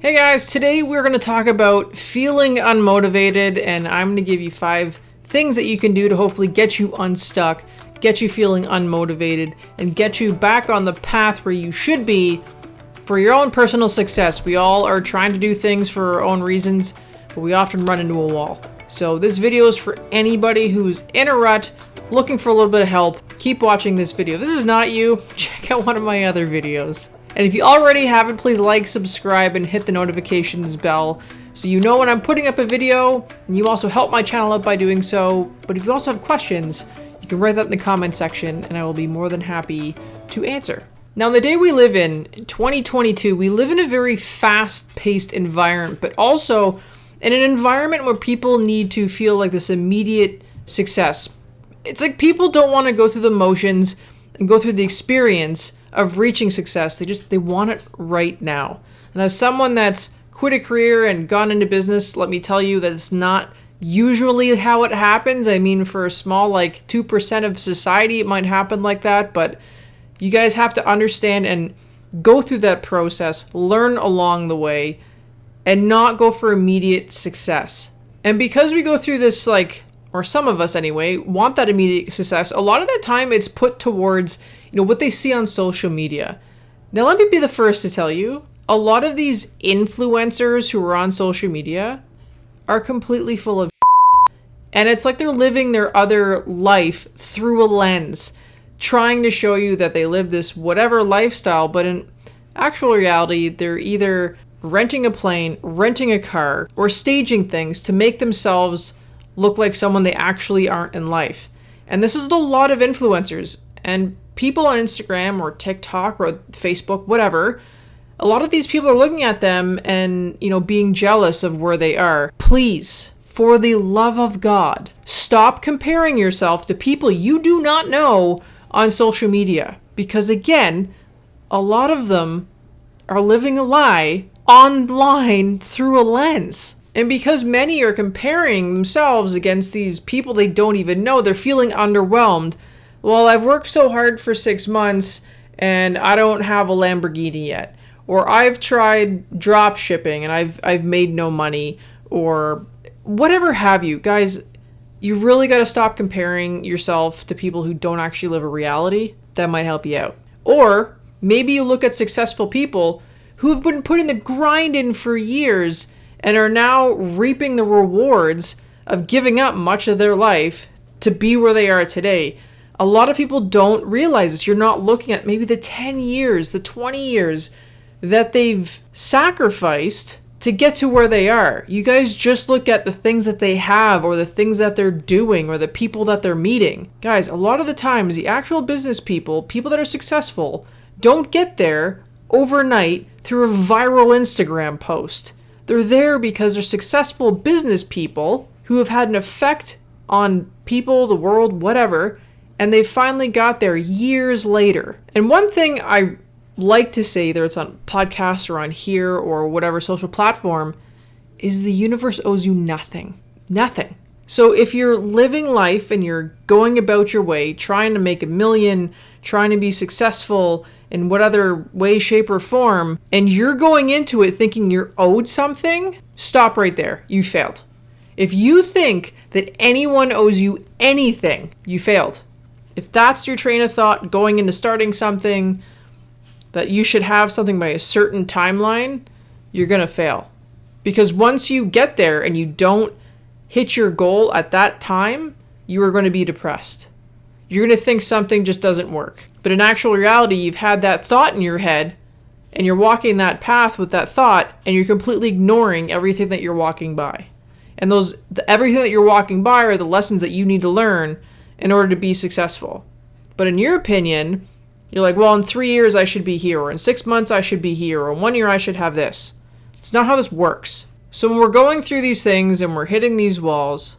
Hey guys, today we're going to talk about feeling unmotivated, and I'm going to give you 5 things that you can do to hopefully get you unstuck, get you feeling unmotivated, and get you back on the path where you should be for your own personal success. We all are trying to do things for our own reasons, but we often run into a wall. So this video is for anybody who's in a rut, looking for a little bit of help. Keep watching this video. If this is not you, check out one of my other videos. And if you already haven't, please like, subscribe, and hit the notifications bell so you know when I'm putting up a video, and you also help my channel out by doing so. But if you also have questions, you can write that in the comment section and I will be more than happy to answer. Now, the day we live in 2022, we live in a very fast-paced environment, but also in an environment where people need to feel like this immediate success. It's like people don't want to go through the motions and go through the experience of reaching success. They want it right now. And as someone that's quit a career and gone into business, let me tell you that it's not usually how it happens. I mean, for a small, 2% of society, it might happen like that, but you guys have to understand and go through that process, learn along the way, and not go for immediate success. And because we go through this, or some of us anyway, want that immediate success, a lot of the time it's put towards, what they see on social media. Now, let me be the first to tell you, a lot of these influencers who are on social media are completely full of shit. And it's like they're living their other life through a lens, trying to show you that they live this whatever lifestyle, but in actual reality, they're either renting a plane, renting a car, or staging things to make themselves look like someone they actually aren't in life. And this is a lot of influencers and people on Instagram or TikTok or Facebook, whatever. A lot of these people are looking at them and, being jealous of where they are. Please, for the love of God, stop comparing yourself to people you do not know on social media. Because again, a lot of them are living a lie online through a lens. And because many are comparing themselves against these people they don't even know, they're feeling underwhelmed. Well, I've worked so hard for 6 months and I don't have a Lamborghini yet. Or I've tried drop shipping and I've made no money, or whatever have you. Guys, you really got to stop comparing yourself to people who don't actually live a reality. That might help you out. Or maybe you look at successful people who have been putting the grind in for years and are now reaping the rewards of giving up much of their life to be where they are today. A lot of people don't realize this. You're not looking at maybe the 10 years, the 20 years that they've sacrificed to get to where they are. You guys just look at the things that they have or the things that they're doing or the people that they're meeting. Guys, a lot of the times, the actual business people that are successful, don't get there overnight through a viral Instagram post. They're there because they're successful business people who have had an effect on people, the world, whatever, and they finally got there years later. And one thing I like to say, whether it's on podcasts or on here or whatever social platform, is the universe owes you nothing. Nothing. So if you're living life and you're going about your way, trying to make $1 million, trying to be successful in what other way, shape, or form, and you're going into it thinking you're owed something, stop right there. You failed. If you think that anyone owes you anything, you failed. If that's your train of thought going into starting something, that you should have something by a certain timeline, you're going to fail. Because once you get there and you don't hit your goal at that time, you are going to be depressed. You're going to think something just doesn't work. But in actual reality, you've had that thought in your head and you're walking that path with that thought and you're completely ignoring everything that you're walking by. And everything that you're walking by are the lessons that you need to learn in order to be successful. But in your opinion, you're like, well, in 3 years I should be here, or in 6 months I should be here, or in 1 year I should have this. It's not how this works. So when we're going through these things and we're hitting these walls,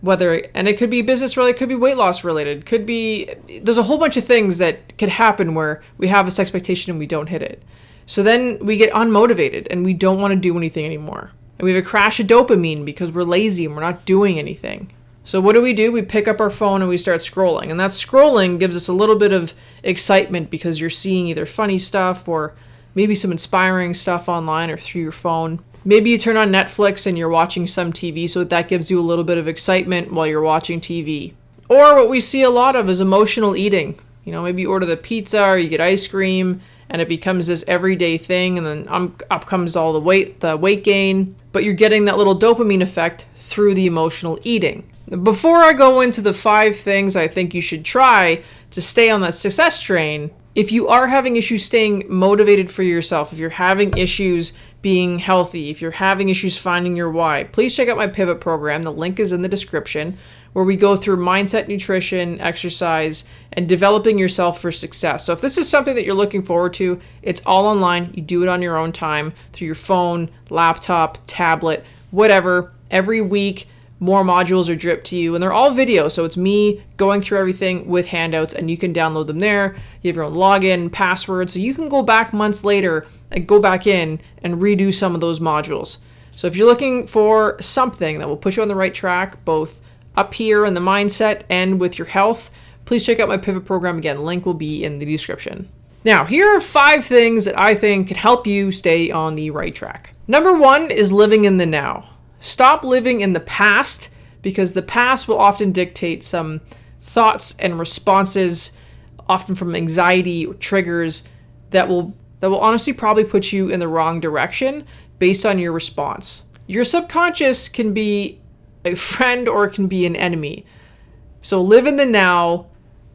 and it could be business related, it could be weight loss related, there's a whole bunch of things that could happen where we have this expectation and we don't hit it. So then we get unmotivated and we don't want to do anything anymore. And we have a crash of dopamine because we're lazy and we're not doing anything. So what do? We pick up our phone and we start scrolling. And that scrolling gives us a little bit of excitement because you're seeing either funny stuff or maybe some inspiring stuff online or through your phone. Maybe you turn on Netflix and you're watching some TV, so that gives you a little bit of excitement while you're watching TV. Or what we see a lot of is emotional eating. Maybe you order the pizza or you get ice cream and it becomes this everyday thing, and then up comes all the weight gain. But you're getting that little dopamine effect through the emotional eating. Before I go into the 5 things I think you should try to stay on that success train, if you are having issues staying motivated for yourself, if you're having issues being healthy, if you're having issues finding your why, please check out my pivot program. The link is in the description, where we go through mindset, nutrition, exercise, and developing yourself for success. So if this is something that you're looking forward to, it's all online. You do it on your own time through your phone, laptop, tablet, whatever. Every week, more modules are dripped to you, and they're all video. So it's me going through everything with handouts, and you can download them there. You have your own login, password, so you can go back months later and go back in and redo some of those modules. So if you're looking for something that will put you on the right track, both up here in the mindset and with your health, please check out my pivot program. Again, link will be in the description. Now, here are 5 things that I think can help you stay on the right track. Number 1 is living in the now. Stop living in the past, because the past will often dictate some thoughts and responses, often from anxiety or triggers that will honestly probably put you in the wrong direction based on your response. Your subconscious can be a friend or it can be an enemy. So live in the now,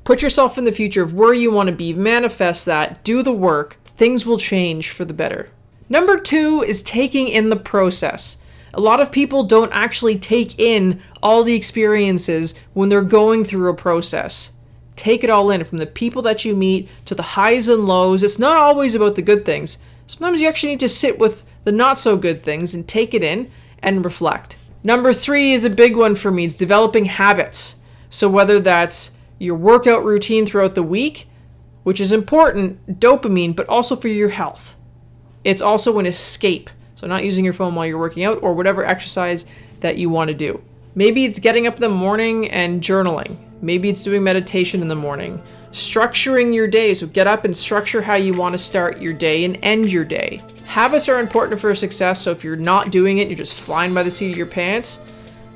put yourself in the future of where you want to be, manifest that, do the work. Things will change for the better. Number 2 is taking in the process. A lot of people don't actually take in all the experiences when they're going through a process. Take it all in, from the people that you meet to the highs and lows. It's not always about the good things. Sometimes you actually need to sit with the not so good things and take it in and reflect. Number 3 is a big one for me. It's developing habits. So whether that's your workout routine throughout the week, which is important, dopamine, but also for your health. It's also an escape. So not using your phone while you're working out or whatever exercise that you want to do. Maybe it's getting up in the morning and journaling. Maybe it's doing meditation in the morning. Structuring your day. So get up and structure how you want to start your day and end your day. Habits are important for success. So if you're not doing it, you're just flying by the seat of your pants,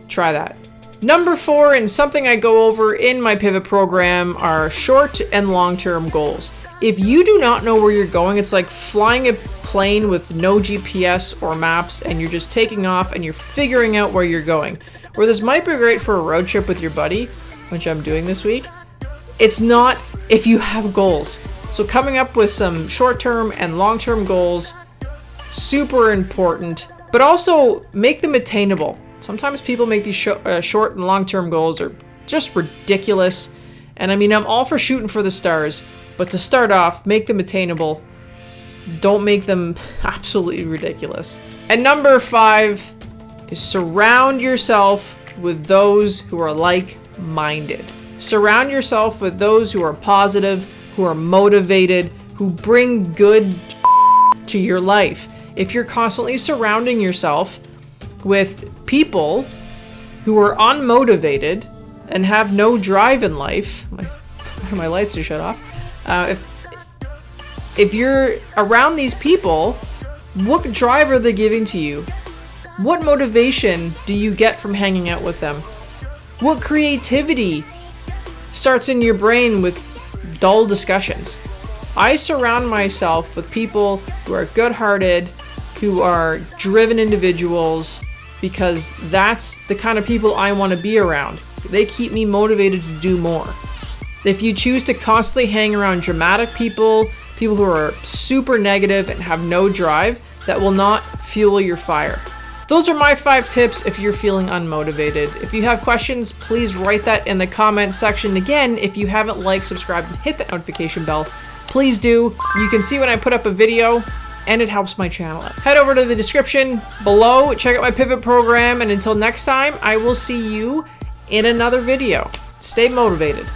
try that. Number 4, and something I go over in my pivot program, are short and long-term goals. If you do not know where you're going, it's like flying a plane with no GPS or maps, and you're just taking off and you're figuring out where you're going. Where this might be great for a road trip with your buddy, which I'm doing this week. It's not if you have goals. So coming up with some short-term and long-term goals, super important, but also make them attainable. Sometimes people make these short and long-term goals are just ridiculous. And I mean, I'm all for shooting for the stars, but to start off, make them attainable. Don't make them absolutely ridiculous. And number 5 is surround yourself with those who are like-minded. Surround yourself with those who are positive, who are motivated, who bring good to your life. If you're constantly surrounding yourself with people who are unmotivated and have no drive in life, my lights are shut off. If you're around these people, what drive are they giving to you? What motivation do you get from hanging out with them? What creativity starts in your brain with dull discussions? I surround myself with people who are good-hearted, who are driven individuals, because that's the kind of people I want to be around. They keep me motivated to do more. If you choose to constantly hang around dramatic people who are super negative and have no drive, that will not fuel your fire. Those are my 5 tips if you're feeling unmotivated. If you have questions, please write that in the comment section. Again, if you haven't liked, subscribed, and hit that notification bell, please do. You can see when I put up a video, and it helps my channel out. Head over to the description below, check out my pivot program, and until next time, I will see you in another video. Stay motivated.